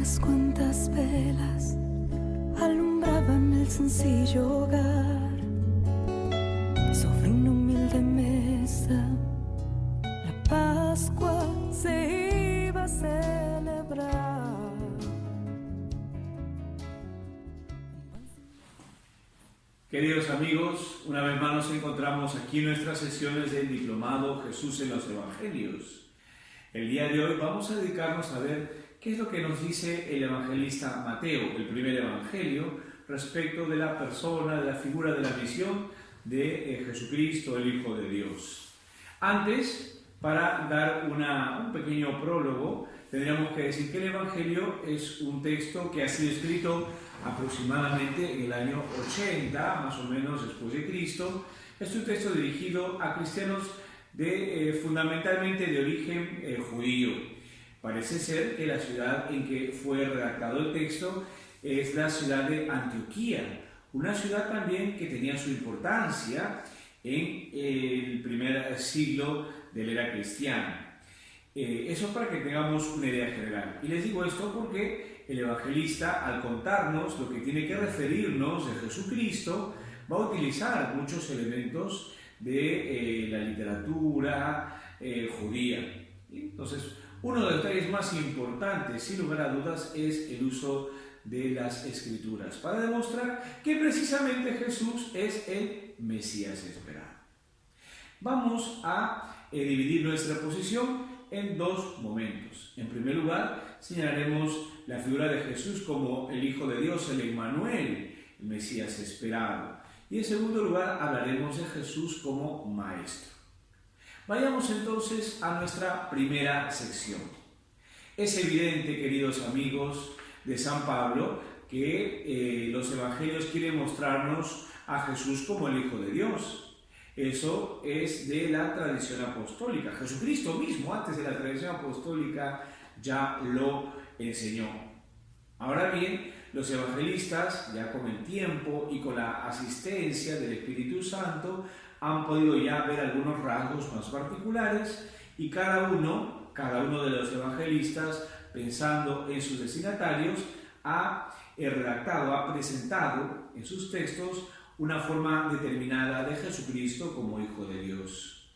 Unas cuantas velas alumbraban el sencillo hogar. Sobre una humilde mesa la Pascua se iba a celebrar. Queridos amigos, una vez más nos encontramos aquí en nuestras sesiones del Diplomado Jesús en los Evangelios. El día de hoy vamos a dedicarnos a ver qué es lo que nos dice el evangelista Mateo, el primer evangelio, respecto de la persona, de la figura, de la misión de Jesucristo, el Hijo de Dios. Antes, para dar un pequeño prólogo, tendríamos que decir que el Evangelio es un texto que ha sido escrito aproximadamente en el año 80, más o menos después de Cristo. Es un texto dirigido a cristianos fundamentalmente de origen judío. Parece ser que la ciudad en que fue redactado el texto es la ciudad de Antioquía, una ciudad también que tenía su importancia en el primer siglo de la era cristiana. Eso para que tengamos una idea general. Y les digo esto porque el evangelista, al contarnos lo que tiene que referirnos de Jesucristo, va a utilizar muchos elementos de la literatura judía. Entonces, uno de los detalles más importantes, sin lugar a dudas, es el uso de las Escrituras, para demostrar que precisamente Jesús es el Mesías esperado. Vamos a dividir nuestra posición en dos momentos. En primer lugar, señalaremos la figura de Jesús como el Hijo de Dios, el Emmanuel, el Mesías esperado. Y en segundo lugar, hablaremos de Jesús como Maestro. Vayamos entonces a nuestra primera sección. Es evidente, queridos amigos de San Pablo, que los evangelios quieren mostrarnos a Jesús como el Hijo de Dios. Eso es de la tradición apostólica. Jesucristo mismo, antes de la tradición apostólica, ya lo enseñó. Ahora bien, los evangelistas, ya con el tiempo y con la asistencia del Espíritu Santo, han podido ya ver algunos rasgos más particulares y cada uno de los evangelistas, pensando en sus destinatarios, ha redactado, ha presentado en sus textos una forma determinada de Jesucristo como Hijo de Dios.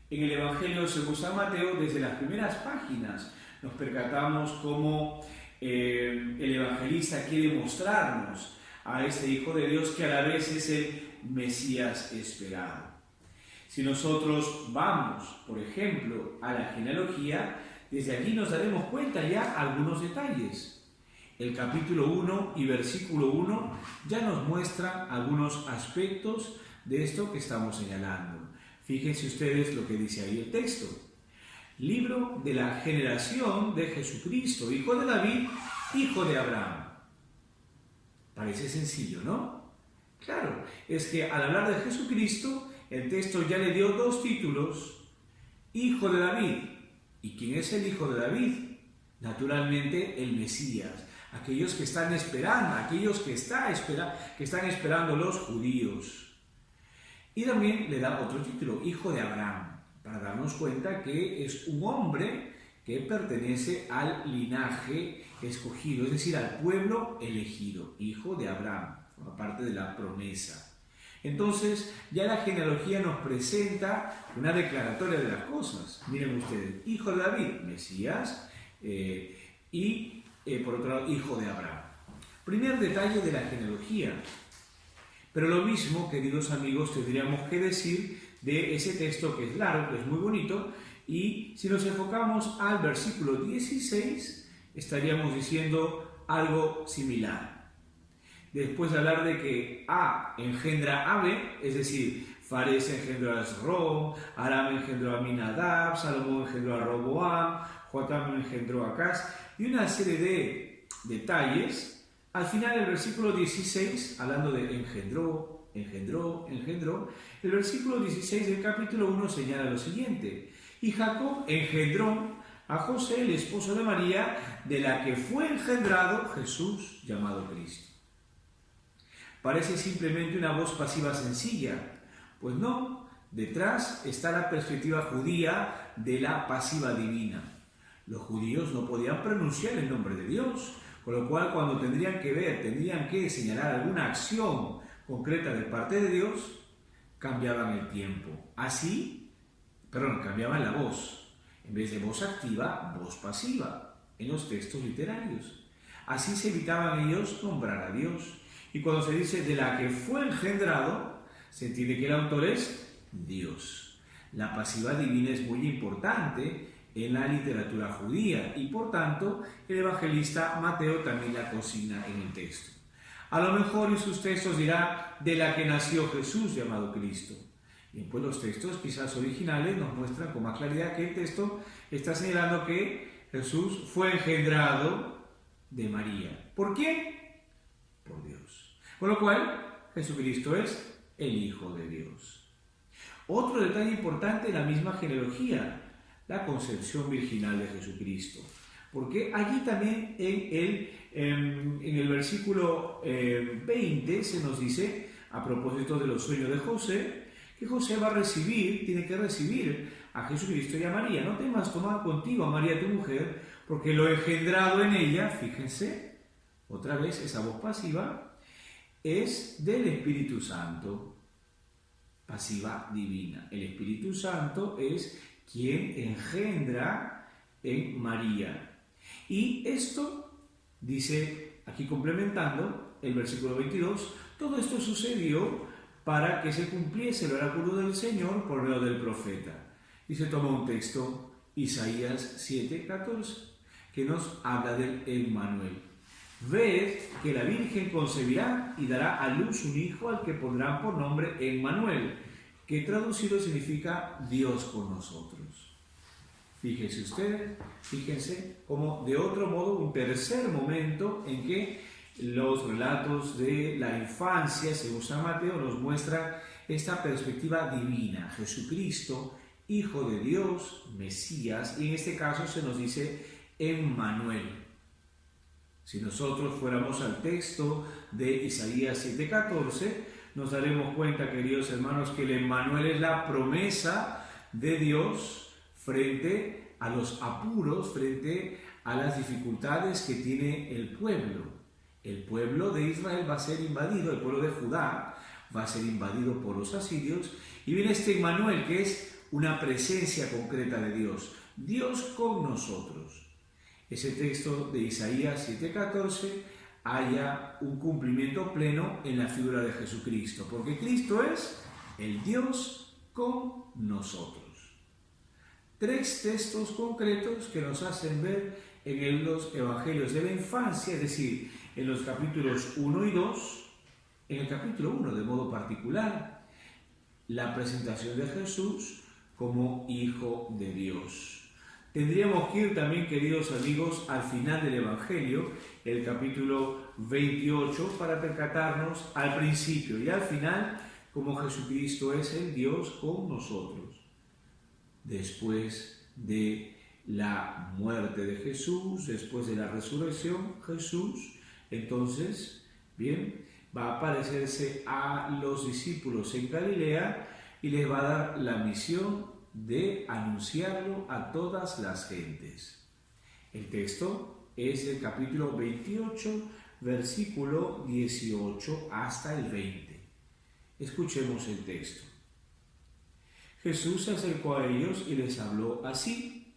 En el Evangelio según San Mateo, desde las primeras páginas, nos percatamos cómo el evangelista quiere mostrarnos a este Hijo de Dios que a la vez es el Mesías esperado. Si nosotros vamos, por ejemplo, a la genealogía, desde allí nos daremos cuenta ya algunos detalles. El capítulo 1 y versículo 1 ya nos muestra algunos aspectos de esto que estamos señalando. Fíjense ustedes lo que dice ahí el texto. Libro de la generación de Jesucristo, hijo de David, hijo de Abraham. Parece sencillo, ¿no? Claro, es que al hablar de Jesucristo, el texto ya le dio dos títulos. Hijo de David. ¿Y quién es el hijo de David? Naturalmente, el Mesías. Aquellos que están esperando, aquellos que están esperando los judíos. Y también le da otro título, hijo de Abraham, para darnos cuenta que es un hombre que pertenece al linaje escogido, es decir, al pueblo elegido, hijo de Abraham, forma parte de la promesa. Entonces, ya la genealogía nos presenta una declaratoria de las cosas. Miren ustedes, hijo de David, Mesías, y por otro lado, hijo de Abraham. Primer detalle de la genealogía. Pero lo mismo, queridos amigos, tendríamos que decir de ese texto que es largo, que es muy bonito, y si nos enfocamos al versículo 16, estaríamos diciendo algo similar. Después de hablar de que A engendra a B, es decir, Fares engendró a Esrom, Aram engendró a Aminadab, Salomón engendró a Roboam, Jotam engendró a Acaz, y una serie de detalles. Al final del versículo 16, hablando de engendró, el versículo 16 del capítulo 1 señala lo siguiente: y Jacob engendró a José, el esposo de María, de la que fue engendrado Jesús, llamado Cristo. Parece simplemente una voz pasiva sencilla. Pues no, detrás está la perspectiva judía de la pasiva divina. Los judíos no podían pronunciar el nombre de Dios, con lo cual cuando tendrían que señalar alguna acción concreta de parte de Dios, cambiaban el tiempo. Cambiaban la voz. En vez de voz activa, voz pasiva, en los textos literarios. Así se evitaban ellos nombrar a Dios. Y cuando se dice de la que fue engendrado, se entiende que el autor es Dios. La pasiva divina es muy importante en la literatura judía y por tanto el evangelista Mateo también la consigna en el texto. A lo mejor en sus textos dirá de la que nació Jesús llamado Cristo. Y pues los textos quizás originales nos muestran con más claridad que el texto está señalando que Jesús fue engendrado de María. ¿Por quién? Por Dios. Con lo cual Jesucristo es el Hijo de Dios. Otro detalle importante en la misma genealogía, la concepción virginal de Jesucristo. Porque allí también en el versículo 20 se nos dice, a propósito de los sueños de José, que José tiene que recibir a Jesucristo y a María. No temas tomar contigo a María tu mujer, porque lo engendrado en ella, fíjense, otra vez esa voz pasiva, es del Espíritu Santo. Pasiva divina. El Espíritu Santo es quien engendra en María. Y esto, dice aquí complementando el versículo 22, todo esto sucedió para que se cumpliese el oráculo del Señor por medio del profeta. Y se toma un texto, Isaías 7:14, que nos habla del Emmanuel. Ved que la Virgen concebirá y dará a luz un hijo al que pondrán por nombre Emmanuel, que traducido significa Dios con nosotros. Fíjense como de otro modo un tercer momento en que los relatos de la infancia, según San Mateo, nos muestran esta perspectiva divina. Jesucristo, Hijo de Dios, Mesías, y en este caso se nos dice Emmanuel. Si nosotros fuéramos al texto de Isaías 7:14, nos daremos cuenta, queridos hermanos, que el Emmanuel es la promesa de Dios frente a los apuros, frente a las dificultades que tiene el pueblo. El pueblo de Israel va a ser invadido, el pueblo de Judá va a ser invadido por los asirios, y viene este Emmanuel, que es una presencia concreta de Dios, Dios con nosotros. Ese texto de Isaías 7:14 haya un cumplimiento pleno en la figura de Jesucristo, porque Cristo es el Dios con nosotros. Tres textos concretos que nos hacen ver en los evangelios de la infancia, es decir, en los capítulos 1 y 2, en el capítulo 1 de modo particular, la presentación de Jesús como Hijo de Dios. Tendríamos que ir también, queridos amigos, al final del Evangelio, el capítulo 28, para percatarnos al principio y al final como Jesucristo es el Dios con nosotros. Después de la muerte de Jesús, después de la resurrección, Jesús, entonces, bien, va a aparecerse a los discípulos en Galilea y les va a dar la misión de anunciarlo a todas las gentes. El texto es el capítulo 28, versículo 18 hasta el 20. Escuchemos el texto. Jesús se acercó a ellos y les habló así: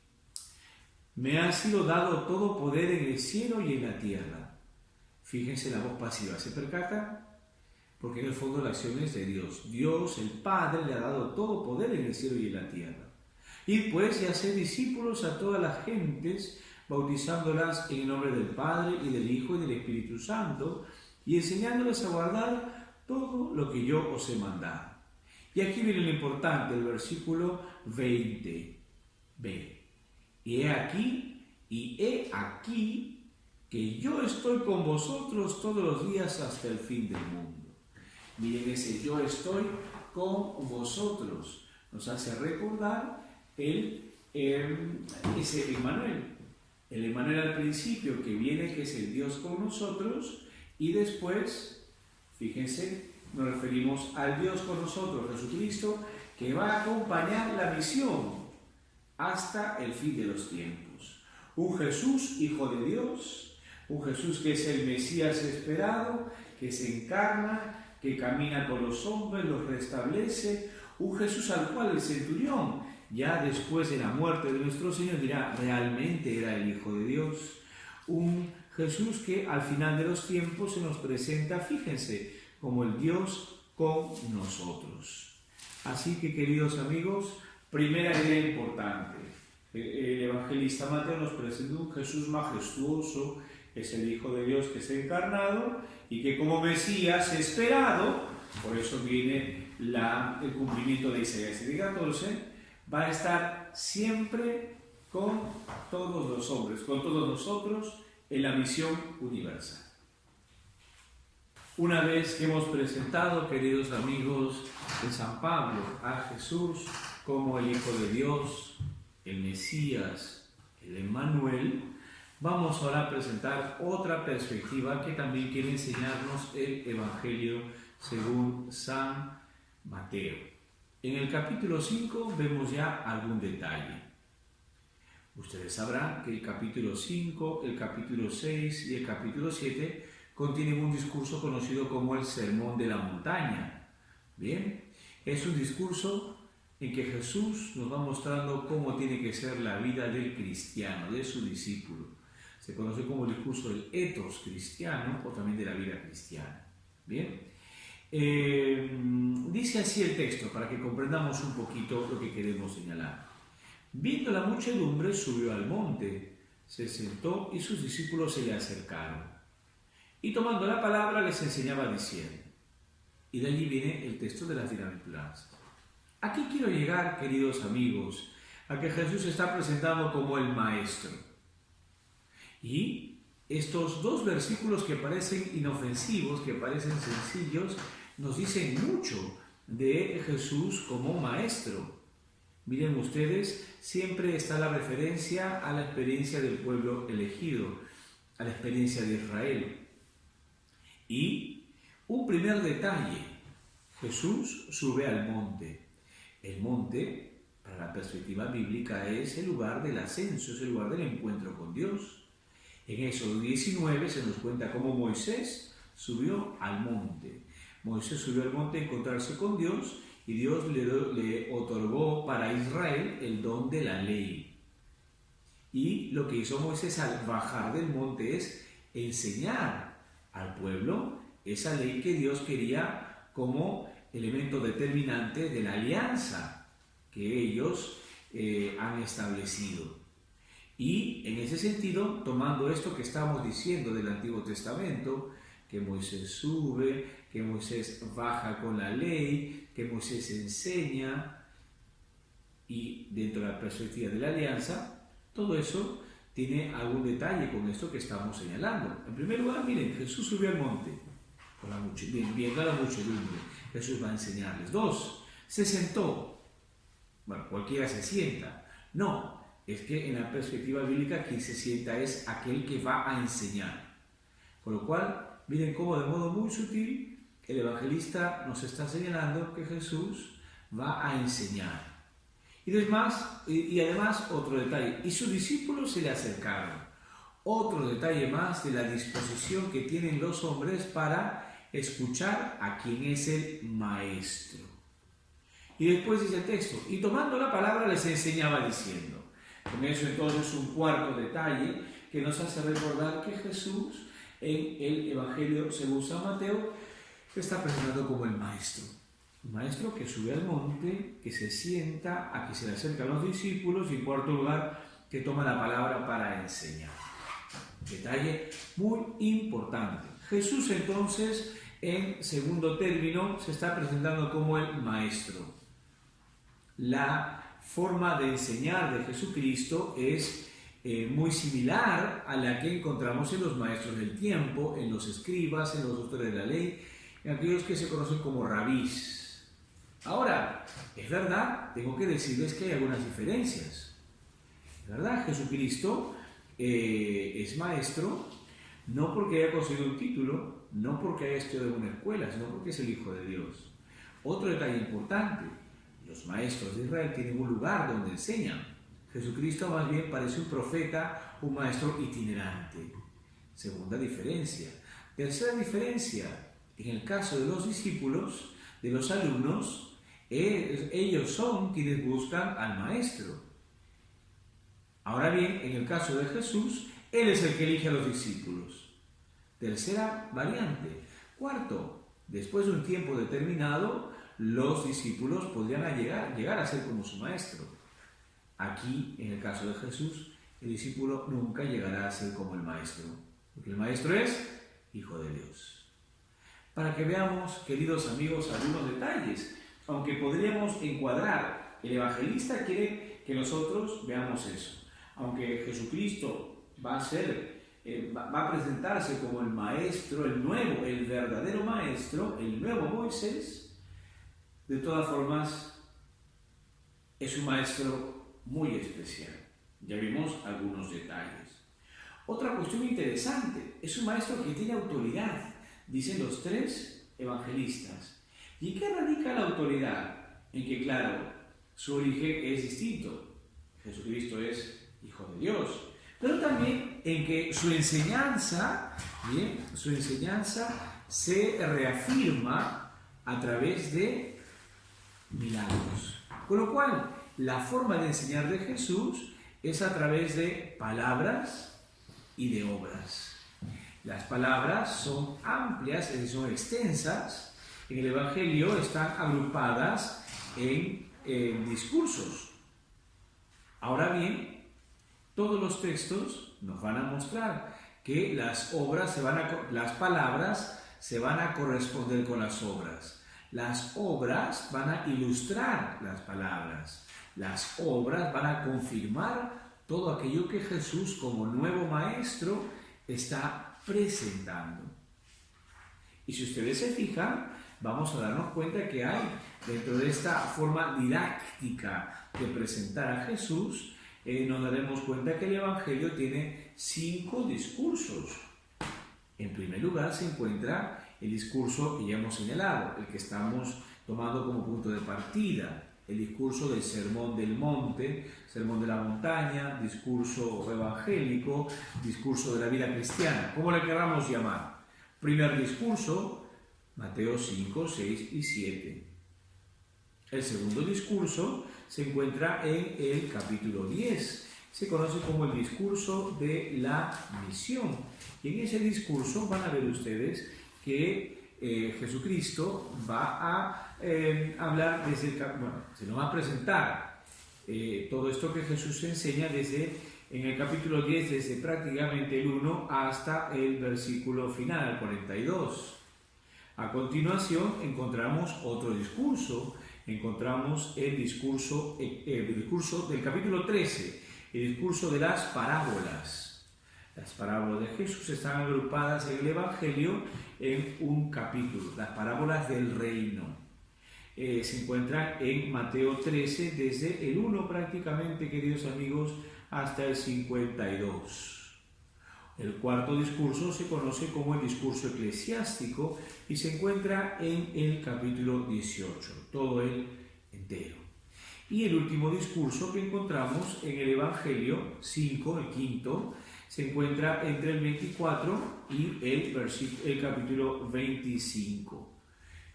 Me ha sido dado todo poder en el cielo y en la tierra. Fíjense la voz pasiva, ¿se percata? Porque en el fondo la acción es de Dios. Dios, el Padre, le ha dado todo poder en el cielo y en la tierra. Y pues y hacer discípulos a todas las gentes, bautizándolas en el nombre del Padre y del Hijo y del Espíritu Santo, y enseñándoles a guardar todo lo que yo os he mandado. Y aquí viene lo importante, el versículo 20b. Y he aquí que yo estoy con vosotros todos los días hasta el fin del mundo. Miren, ese yo estoy con vosotros nos hace recordar ese Emmanuel. El Emmanuel al principio que viene, que es el Dios con nosotros, y después, fíjense, nos referimos al Dios con nosotros, Jesucristo, que va a acompañar la misión hasta el fin de los tiempos. Un Jesús hijo de Dios, un Jesús que es el Mesías esperado, que se encarna, que camina con los hombres, los restablece, un Jesús al cual el centurión, ya después de la muerte de nuestro Señor, dirá, realmente era el Hijo de Dios. Un Jesús que al final de los tiempos se nos presenta, fíjense, como el Dios con nosotros. Así que, queridos amigos, primera idea importante. El evangelista Mateo nos presenta un Jesús majestuoso, es el Hijo de Dios que se ha encarnado y que como Mesías esperado, por eso viene el cumplimiento de Isaías 7:14, va a estar siempre con todos los hombres, con todos nosotros, en la misión universal. Una vez que hemos presentado, queridos amigos de San Pablo, a Jesús como el Hijo de Dios, el Mesías, el Emmanuel, vamos ahora a presentar otra perspectiva que también quiere enseñarnos el Evangelio según San Mateo. En el capítulo 5 vemos ya algún detalle. Ustedes sabrán que el capítulo 5, el capítulo 6 y el capítulo 7 contienen un discurso conocido como el Sermón de la Montaña. Bien, es un discurso en que Jesús nos va mostrando cómo tiene que ser la vida del cristiano, de su discípulo. Se conoce como el discurso del ethos cristiano o también de la vida cristiana. Bien, dice así el texto para que comprendamos un poquito lo que queremos señalar. Viendo la muchedumbre, subió al monte, se sentó y sus discípulos se le acercaron. Y tomando la palabra les enseñaba diciendo, y de allí viene el texto de las bienaventuranzas. Aquí quiero llegar, queridos amigos, a que Jesús se está presentando como el Maestro. Y estos dos versículos que parecen inofensivos, que parecen sencillos, nos dicen mucho de Jesús como Maestro. Miren ustedes, siempre está la referencia a la experiencia del pueblo elegido, a la experiencia de Israel. Y un primer detalle, Jesús sube al monte. El monte, para la perspectiva bíblica, es el lugar del ascenso, es el lugar del encuentro con Dios. En Éxodo 19 se nos cuenta cómo Moisés subió al monte. Moisés subió al monte a encontrarse con Dios y Dios le otorgó para Israel el don de la ley. Y lo que hizo Moisés al bajar del monte es enseñar al pueblo esa ley que Dios quería como elemento determinante de la alianza que ellos han establecido. Y en ese sentido, tomando esto que estamos diciendo del Antiguo Testamento, que Moisés sube, que Moisés baja con la ley, que Moisés enseña, y dentro de la perspectiva de la alianza, todo eso tiene algún detalle con esto que estamos señalando. En primer lugar, miren, Jesús subió al monte, viendo a la muchedumbre, Jesús va a enseñarles. 2, se sentó. Bueno, cualquiera se sienta. No, es que en la perspectiva bíblica quien se sienta es aquel que va a enseñar. Con lo cual, miren cómo de modo muy sutil el evangelista nos está señalando que Jesús va a enseñar. Y además otro detalle, y sus discípulos se le acercaron. Otro detalle más de la disposición que tienen los hombres para escuchar a quien es el Maestro. Y después dice el texto, y tomando la palabra les enseñaba diciendo. Con eso entonces un cuarto detalle que nos hace recordar que Jesús en el Evangelio según San Mateo se está presentando como el Maestro. Un Maestro que sube al monte, que se sienta, a que se le acercan los discípulos y en cuarto lugar que toma la palabra para enseñar. Detalle muy importante. Jesús entonces en segundo término se está presentando como el Maestro. La forma de enseñar de Jesucristo es muy similar a la que encontramos en los maestros del tiempo, en los escribas, en los doctores de la ley, en aquellos que se conocen como rabís. Ahora, es verdad, tengo que decirles que hay algunas diferencias. Es verdad, Jesucristo es maestro no porque haya conseguido un título, no porque haya estudiado en una escuela, sino porque es el Hijo de Dios. Otro detalle importante, los maestros de Israel tienen un lugar donde enseñan. Jesucristo más bien parece un profeta, un maestro itinerante. Segunda diferencia. Tercera diferencia, en el caso de los discípulos, de los alumnos, ellos son quienes buscan al maestro. Ahora bien, en el caso de Jesús, Él es el que elige a los discípulos. Tercera variante. Cuarto, después de un tiempo determinado, los discípulos podrían llegar a ser como su maestro. Aquí, en el caso de Jesús, el discípulo nunca llegará a ser como el maestro, porque el maestro es Hijo de Dios. Para que veamos, queridos amigos, algunos detalles, aunque podríamos encuadrar, el evangelista quiere que nosotros veamos eso. Aunque Jesucristo va a presentarse como el maestro, el nuevo, el verdadero maestro, el nuevo Moisés, de todas formas es un maestro muy especial. Ya vimos algunos detalles. Otra cuestión interesante, es un maestro que tiene autoridad, dicen los tres evangelistas. ¿Y en qué radica la autoridad? En que, claro, su origen es distinto. Jesucristo es Hijo de Dios, pero también en que su enseñanza se reafirma a través de milagros. Con lo cual, la forma de enseñar de Jesús es a través de palabras y de obras. Las palabras son amplias, es decir, son extensas. En el Evangelio están agrupadas en discursos. Ahora bien, todos los textos nos van a mostrar que las palabras se van a corresponder con las obras. Las obras van a ilustrar las palabras. Las obras van a confirmar todo aquello que Jesús, como nuevo maestro, está presentando. Y si ustedes se fijan, vamos a darnos cuenta que hay, dentro de esta forma didáctica de presentar a Jesús, nos daremos cuenta que el Evangelio tiene 5 discursos. En primer lugar se encuentra el discurso que ya hemos señalado, el que estamos tomando como punto de partida, el discurso del Sermón del Monte, Sermón de la Montaña, discurso evangélico, discurso de la vida cristiana, como le queramos llamar. Primer discurso, Mateo 5, 6 y 7. El segundo discurso se encuentra en el capítulo 10. Se conoce como el discurso de la misión. Y en ese discurso van a ver ustedes que Jesucristo va a hablar se nos va a presentar todo esto que Jesús enseña en el capítulo 10, desde prácticamente el 1 hasta el versículo final, el 42. A continuación encontramos otro discurso. Encontramos el discurso del capítulo 13, el discurso de las parábolas. Las parábolas de Jesús están agrupadas en el Evangelio en un capítulo, las parábolas del reino. Se encuentran en Mateo 13, desde el 1 prácticamente, queridos amigos, hasta el 52. El cuarto discurso se conoce como el discurso eclesiástico y se encuentra en el capítulo 18, todo él entero. Y el último discurso que encontramos en el Evangelio 5, el quinto, se encuentra entre el 24 y el capítulo 25.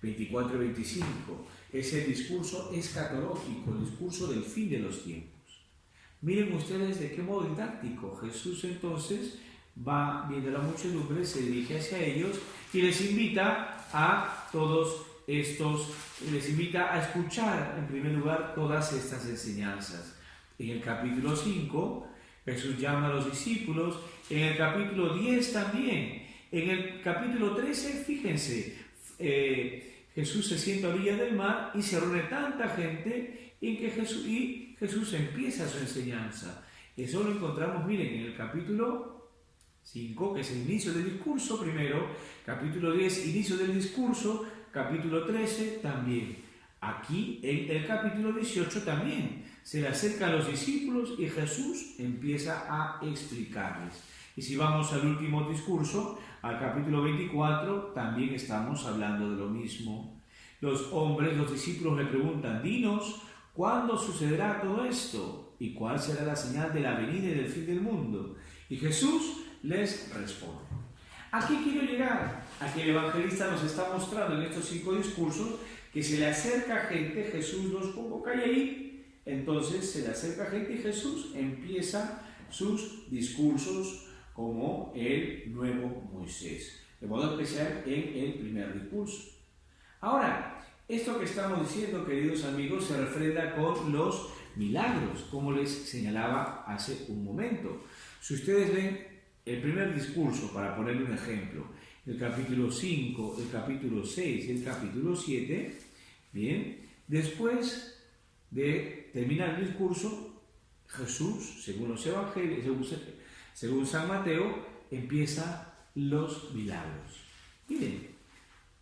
24 y 25. Es el discurso escatológico, el discurso del fin de los tiempos. Miren ustedes de qué modo didáctico Jesús entonces va viendo la muchedumbre, se dirige hacia ellos y les invita a todos estos, les invita a escuchar en primer lugar todas estas enseñanzas. En el capítulo 5 Jesús llama a los discípulos, en el capítulo 10 también, en el capítulo 13, fíjense, Jesús se sienta a orilla del mar y se reúne tanta gente en que Jesús empieza su enseñanza. Eso lo encontramos, miren, en el capítulo 5, que es el inicio del discurso primero, capítulo 10, inicio del discurso, capítulo 13 también. Aquí, en el capítulo 18 también, se le acerca a los discípulos y Jesús empieza a explicarles. Y si vamos al último discurso, al capítulo 24, también estamos hablando de lo mismo. Los discípulos le preguntan, dinos, ¿cuándo sucederá todo esto? ¿y cuál será la señal de la venida y del fin del mundo? Y Jesús les responde. ¿A qué quiero llegar? A que el evangelista nos está mostrando en estos 5 discursos que se le acerca gente, Jesús los convoca y ahí, entonces se le acerca gente y Jesús empieza sus discursos como el nuevo Moisés, de modo especial en el primer discurso. Ahora, esto que estamos diciendo, queridos amigos, se refrenda con los milagros, como les señalaba hace un momento. Si ustedes ven el primer discurso, para ponerle un ejemplo, el capítulo 5, el capítulo 6 y el capítulo 7, bien, después de terminar el discurso, Jesús, según los evangelios, según San Mateo, empieza los milagros. Miren,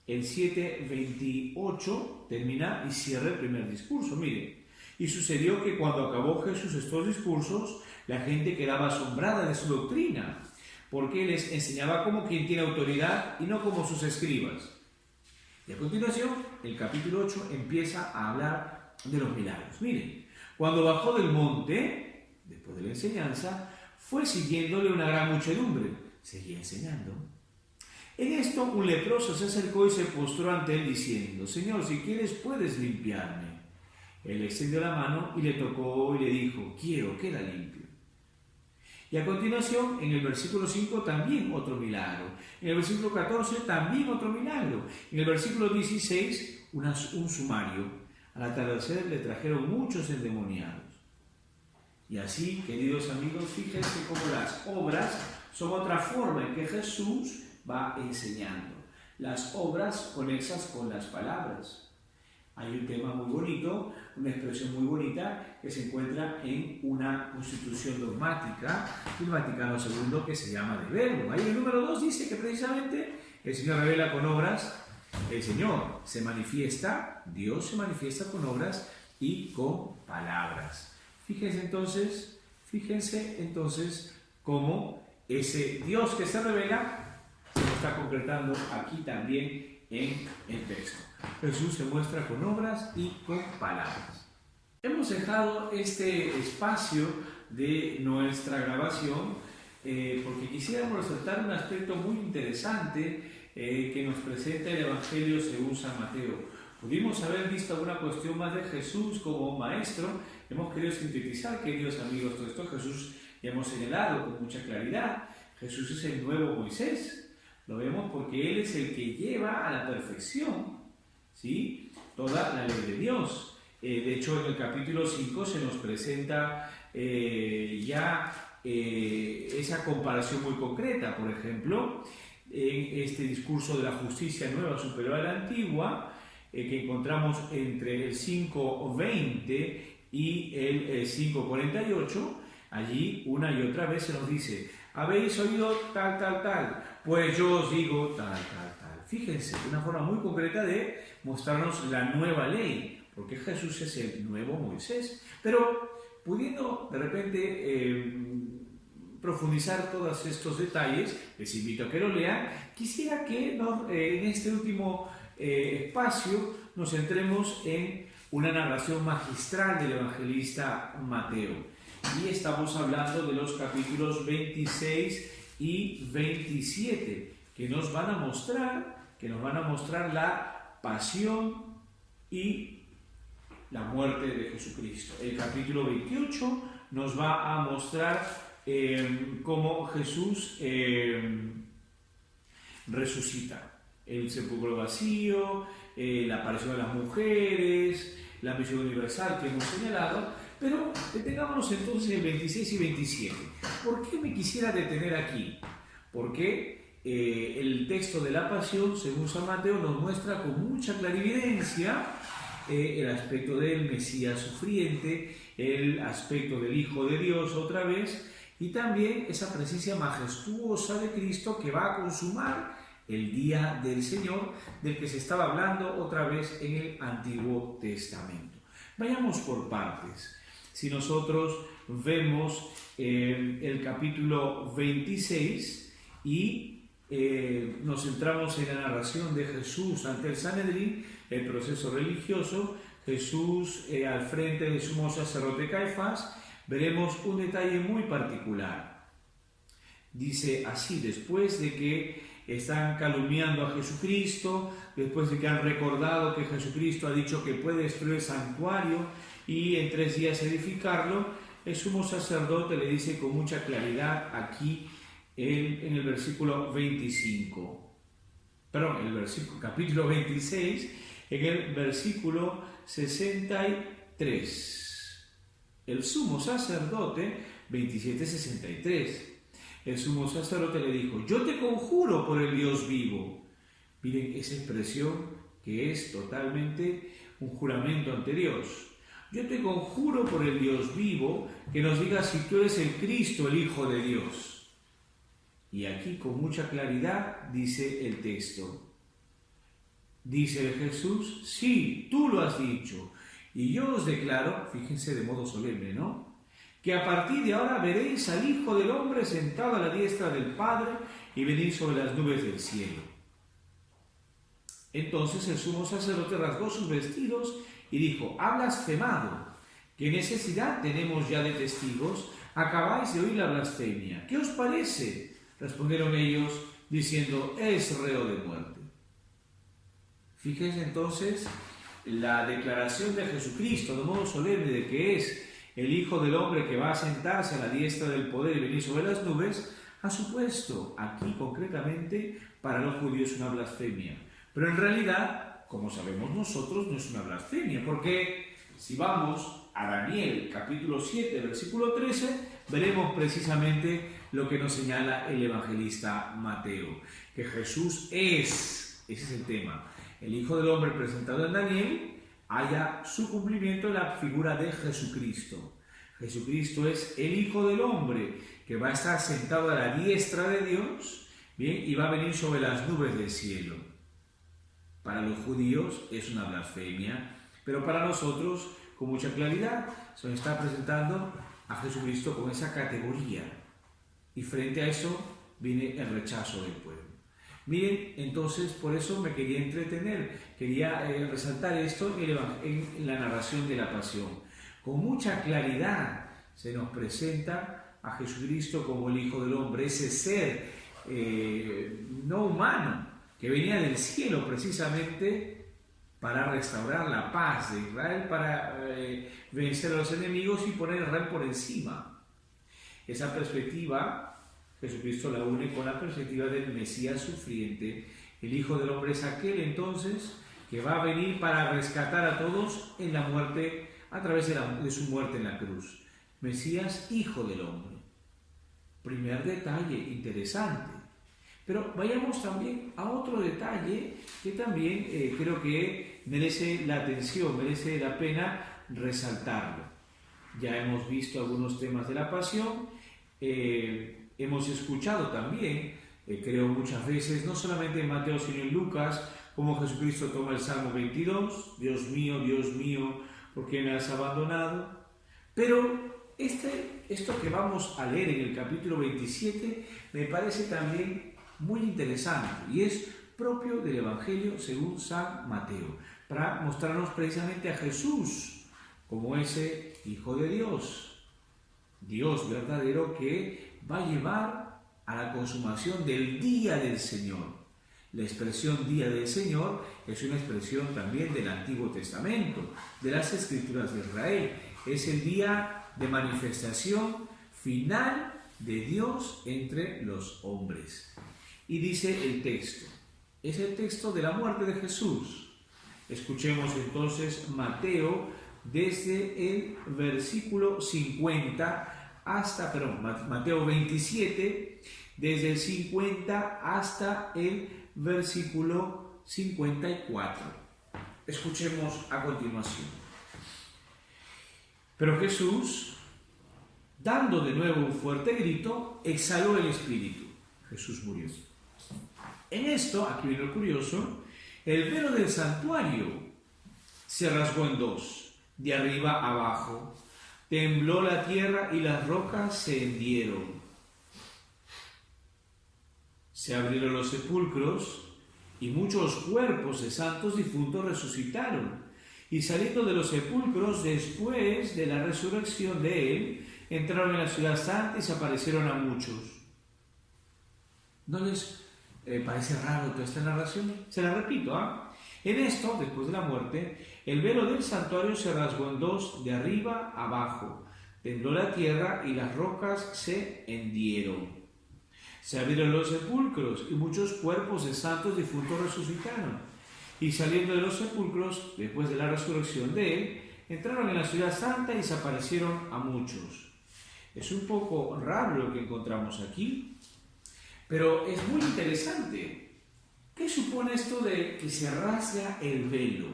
el 7:28 termina y cierra el primer discurso, miren. Y sucedió que cuando acabó Jesús estos discursos, la gente quedaba asombrada de su doctrina, porque les enseñaba como quien tiene autoridad y no como sus escribas. Y a continuación, el capítulo 8 empieza a hablar de los milagros. Miren, cuando bajó del monte, después de la enseñanza, fue siguiéndole una gran muchedumbre. Seguía enseñando. En esto, un leproso se acercó y se postró ante él diciendo: Señor, si quieres puedes limpiarme. Él extendió la mano y le tocó y le dijo: quiero, queda limpio. Y a continuación, en el versículo 5 también otro milagro. En el versículo 14 también otro milagro. En el versículo 16 un sumario. Al atardecer le trajeron muchos endemoniados. Y así, queridos amigos, fíjense cómo las obras son otra forma en que Jesús va enseñando. Las obras conexas con las palabras. Hay un tema muy bonito, una expresión muy bonita que se encuentra en una constitución dogmática del Vaticano II que se llama de verbo. Ahí el número 2 dice que precisamente el Señor revela con obras, el Señor se manifiesta, Dios se manifiesta con obras y con palabras. Fíjense entonces cómo ese Dios que se revela se está concretando aquí también en el texto. Jesús se muestra con obras y con palabras. Hemos dejado este espacio de nuestra grabación porque quisiéramos resaltar un aspecto muy interesante que nos presenta el Evangelio según San Mateo. Pudimos haber visto alguna cuestión más de Jesús como maestro. Hemos querido sintetizar, queridos amigos, todo esto. Jesús, ya hemos señalado con mucha claridad, Jesús es el nuevo Moisés. Lo vemos porque Él es el que lleva a la perfección, ¿sí?, toda la ley de Dios. De hecho, en el capítulo 5 se nos presenta esa comparación muy concreta. Por ejemplo, en este discurso de la justicia nueva superior a la antigua, que encontramos entre el 5:20 y el 5:48, allí una y otra vez se nos dice: habéis oído tal, pues yo os digo tal. Fíjense, una forma muy concreta de mostrarnos la nueva ley, porque Jesús es el nuevo Moisés. Pero pudiendo de repente profundizar todos estos detalles, les invito a que lo lean. Quisiera que en este último espacio nos centremos en una narración magistral del evangelista Mateo. Y estamos hablando de los capítulos 26 y 27, que nos van a mostrar la pasión y la muerte de Jesucristo. El capítulo 28 nos va a mostrar cómo Jesús resucita. El sepulcro vacío, la aparición de las mujeres, la misión universal que hemos señalado. Pero detengámonos entonces en 26 y 27. ¿Por qué me quisiera detener aquí? Porque el texto de la Pasión, según San Mateo, nos muestra con mucha clarividencia el aspecto del Mesías sufriente, el aspecto del Hijo de Dios otra vez, y también esa presencia majestuosa de Cristo que va a consumar el día del Señor, del que se estaba hablando otra vez en el Antiguo Testamento. Vayamos por partes. Si nosotros vemos el capítulo 26 y nos centramos en la narración de Jesús ante el Sanedrín, el proceso religioso, Jesús al frente del sumo sacerdote Caifás, veremos un detalle muy particular. Dice así: después de que están calumniando a Jesucristo, después de que han recordado que Jesucristo ha dicho que puede destruir el santuario y en 3 días edificarlo, el sumo sacerdote le dice con mucha claridad aquí en el versículo 25, perdón, capítulo 26, en el versículo 63. El sumo sacerdote, 27:63, el sumo sacerdote le dijo: yo te conjuro por el Dios vivo. Miren esa expresión que es totalmente un juramento ante Dios. Yo te conjuro por el Dios vivo que nos digas si tú eres el Cristo, el Hijo de Dios. Y aquí con mucha claridad dice el texto. Dice Jesús: sí, tú lo has dicho. Y yo os declaro, fíjense de modo solemne, ¿no?, que a partir de ahora veréis al Hijo del Hombre sentado a la diestra del Padre y venir sobre las nubes del cielo. Entonces el sumo sacerdote rasgó sus vestidos y dijo: ha blasfemado. ¿Qué necesidad tenemos ya de testigos? Acabáis de oír la blasfemia. ¿Qué os parece? Respondieron ellos diciendo: es reo de muerte. Fíjense entonces la declaración de Jesucristo de modo solemne de que es el Hijo del Hombre que va a sentarse a la diestra del poder y venir sobre las nubes, ha supuesto aquí concretamente para los judíos una blasfemia. Pero en realidad, como sabemos nosotros, no es una blasfemia, porque si vamos a Daniel capítulo 7, versículo 13, veremos precisamente lo que nos señala el evangelista Mateo, que Jesús es, ese es el tema, el Hijo del Hombre presentado en Daniel, haya su cumplimiento en la figura de Jesucristo. Jesucristo es el Hijo del Hombre que va a estar sentado a la diestra de Dios, bien, y va a venir sobre las nubes del cielo. Para los judíos es una blasfemia, pero para nosotros, con mucha claridad, se nos está presentando a Jesucristo con esa categoría. Y frente a eso viene el rechazo del pueblo. Miren, entonces, por eso me quería entretener, quería resaltar esto en la narración de la pasión. Con mucha claridad se nos presenta a Jesucristo como el Hijo del Hombre, ese ser no humano, que venía del cielo precisamente para restaurar la paz de Israel, para vencer a los enemigos y poner a Israel por encima. Esa perspectiva Jesucristo la une con la perspectiva del Mesías sufriente. El Hijo del Hombre es aquel entonces que va a venir para rescatar a todos en la muerte, a través de su muerte en la cruz. Mesías, Hijo del Hombre. Primer detalle interesante. Pero vayamos también a otro detalle que también creo que merece la atención, merece la pena resaltarlo. Ya hemos visto algunos temas de la pasión, hemos escuchado también, creo muchas veces, no solamente en Mateo sino en Lucas, como Jesucristo toma el Salmo 22, Dios mío, ¿por qué me has abandonado? Pero esto que vamos a leer en el capítulo 27 me parece también muy interesante y es propio del Evangelio según San Mateo, para mostrarnos precisamente a Jesús como ese Hijo de Dios, Dios verdadero que va a llevar a la consumación del día del Señor. La expresión día del Señor es una expresión también del Antiguo Testamento, de las Escrituras de Israel. Es el día de manifestación final de Dios entre los hombres. Y dice el texto, es el texto de la muerte de Jesús. Escuchemos entonces Mateo desde el versículo 50 hasta, Mateo 27, desde el 50 hasta el versículo 54. Escuchemos a continuación. Pero Jesús, dando de nuevo un fuerte grito, exhaló el espíritu. Jesús murió. En esto, aquí viene lo curioso, el velo del santuario se rasgó en dos, de arriba a abajo. Tembló la tierra y las rocas se hendieron. Se abrieron los sepulcros y muchos cuerpos de santos difuntos resucitaron. Y saliendo de los sepulcros después de la resurrección de él, entraron en la ciudad santa y se aparecieron a muchos. ¿No les parece raro toda esta narración? Se la repito, ¿ah? En esto, después de la muerte, el velo del santuario se rasgó en dos, de arriba a abajo. Tembló la tierra y las rocas se hendieron. Se abrieron los sepulcros y muchos cuerpos de santos difuntos resucitaron. Y saliendo de los sepulcros, después de la resurrección de él, entraron en la ciudad santa y se aparecieron a muchos. Es un poco raro lo que encontramos aquí, pero es muy interesante. ¿Qué supone esto de que se rasga el velo?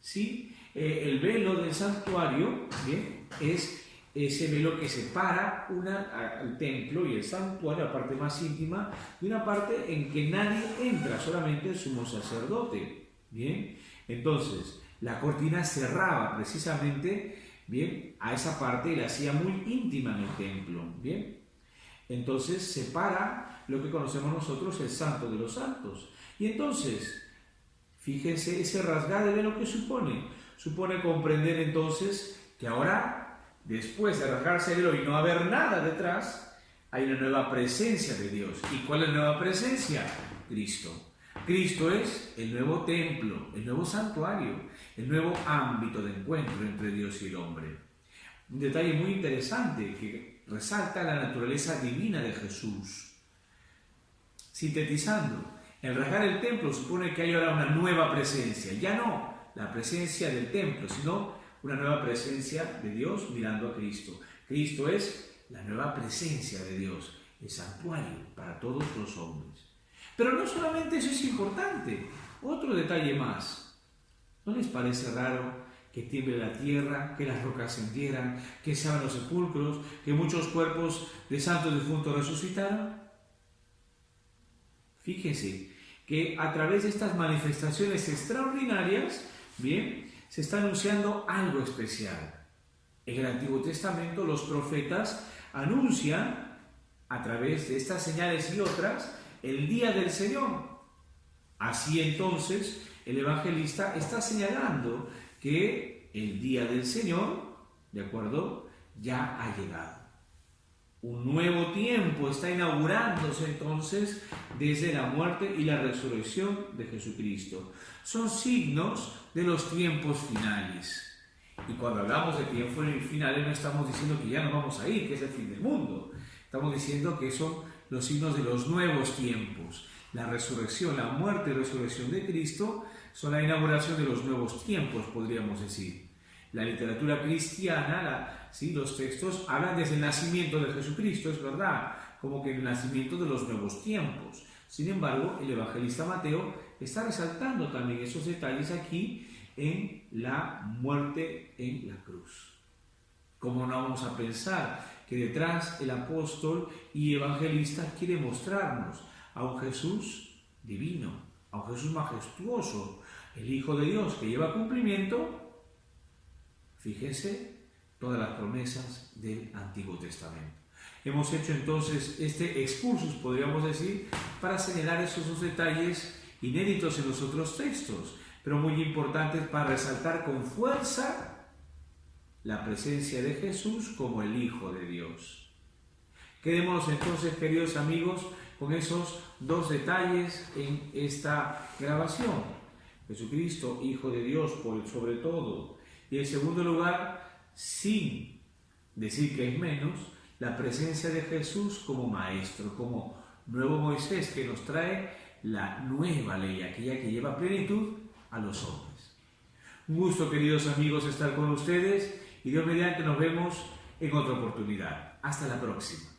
¿Sí? El velo del santuario, ¿bien?, es ese velo que separa al templo y el santuario, la parte más íntima, de una parte en que nadie entra, solamente el sumo sacerdote. ¿Bien? Entonces, la cortina cerraba precisamente, ¿bien?, a esa parte y la hacía muy íntima en el templo. ¿Bien? Entonces, separa lo que conocemos nosotros el santo de los santos. Y entonces, fíjense, ese rasgar de velo que supone. Supone comprender entonces que ahora, después de rasgarse el velo y no haber nada detrás, hay una nueva presencia de Dios. ¿Y cuál es la nueva presencia? Cristo. Cristo es el nuevo templo, el nuevo santuario, el nuevo ámbito de encuentro entre Dios y el hombre. Un detalle muy interesante que resalta la naturaleza divina de Jesús. Sintetizando, el rasgar el templo supone que hay ahora una nueva presencia, ya no la presencia del templo, sino una nueva presencia de Dios mirando a Cristo. Cristo es la nueva presencia de Dios, el santuario para todos los hombres. Pero no solamente eso es importante, otro detalle más. ¿No les parece raro que tiemble la tierra, que las rocas se hendieran, que se abran los sepulcros, que muchos cuerpos de santos difuntos resucitaron? Fíjense que a través de estas manifestaciones extraordinarias, bien, se está anunciando algo especial. En el Antiguo Testamento los profetas anuncian a través de estas señales y otras el día del Señor. Así entonces el evangelista está señalando que el día del Señor, ¿de acuerdo?, ya ha llegado. Un nuevo tiempo está inaugurándose entonces desde la muerte y la resurrección de Jesucristo. Son signos de los tiempos finales. Y cuando hablamos de tiempos finales no estamos diciendo que ya nos vamos a ir, que es el fin del mundo. Estamos diciendo que son los signos de los nuevos tiempos. La resurrección, la muerte y resurrección de Cristo son la inauguración de los nuevos tiempos, podríamos decir. La literatura cristiana, los textos hablan desde el nacimiento de Jesucristo, es verdad, como que el nacimiento de los nuevos tiempos. Sin embargo, el evangelista Mateo está resaltando también esos detalles aquí en la muerte en la cruz. ¿Cómo no vamos a pensar que detrás el apóstol y evangelista quiere mostrarnos a un Jesús divino, a un Jesús majestuoso, el Hijo de Dios que lleva a cumplimiento, fíjense, todas las promesas del Antiguo Testamento? Hemos hecho entonces este excursus, podríamos decir, para señalar esos dos detalles inéditos en los otros textos, pero muy importantes para resaltar con fuerza la presencia de Jesús como el Hijo de Dios. Quedémonos entonces, queridos amigos, con esos dos detalles en esta grabación. Jesucristo, Hijo de Dios, por sobre todo. Y en segundo lugar, sin decir que es menos, la presencia de Jesús como Maestro, como nuevo Moisés que nos trae la nueva ley, aquella que lleva plenitud a los hombres. Un gusto, queridos amigos, estar con ustedes y Dios mediante nos vemos en otra oportunidad. Hasta la próxima.